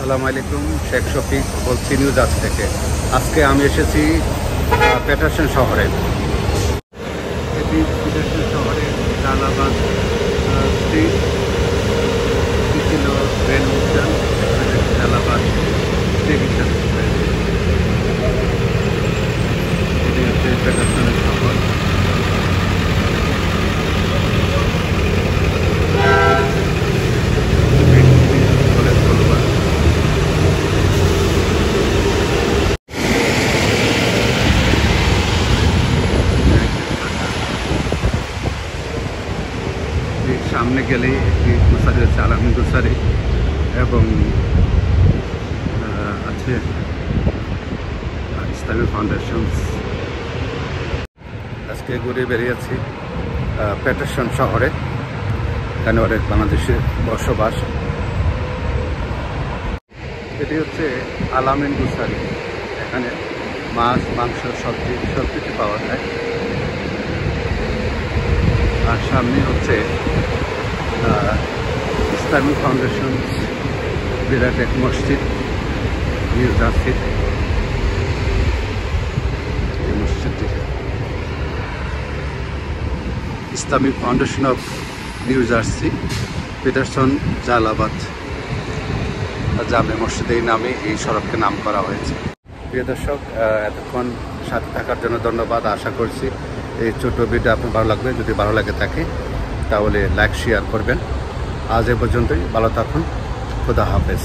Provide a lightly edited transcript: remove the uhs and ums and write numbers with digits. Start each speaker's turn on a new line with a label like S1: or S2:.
S1: আসসালামু আলাইকুম, শেখ শফিক বলছি নিউজ আজ থেকে। আজকে আমি এসেছি প্যাটারসন শহরে। এটি প্যাটারসন শহরের জালালাবাদ স্ট্রিট, ছিল রেল উদ্যান, জালালাবাদ টেলিভিশন। এটি হচ্ছে প্যাটারসনের শহর। সামনে গেলেই একটি গ্রোসারি হচ্ছে আলামিন গ্রোসারি, এবং আছে ইসলামী ফাউন্ডেশন। আজকে ঘুরে বেরিয়েছি প্যাটারসন শহরে। এখানে অনেক বাংলাদেশের বসবাস। এটি হচ্ছে আলামিন গ্রোসারি। এখানে মাছ, মাংস, সবজি সব কিছু পাওয়া যায়। আর সামনে হচ্ছে ইসলামী ফাউন্ডেশন, বিরাট এক মসজিদ, নিউ জার্সি। এই মসজিদটি ইসলামী foundation of New Jersey, Paterson Jalalabad জামে মসজিদ, এই নামে এই সড়ককে নাম করা হয়েছে। প্রিয় দর্শক, এতক্ষণ সাথে থাকার জন্য ধন্যবাদ। আশা করছি এই ছোট ভিডিও আপনার ভালো লাগবে। যদি ভালো লাগে থাকে তাহলে লাইক শেয়ার করবেন। আজ এ পর্যন্তই। ভালো থাকুন। খুদা হাফেজ।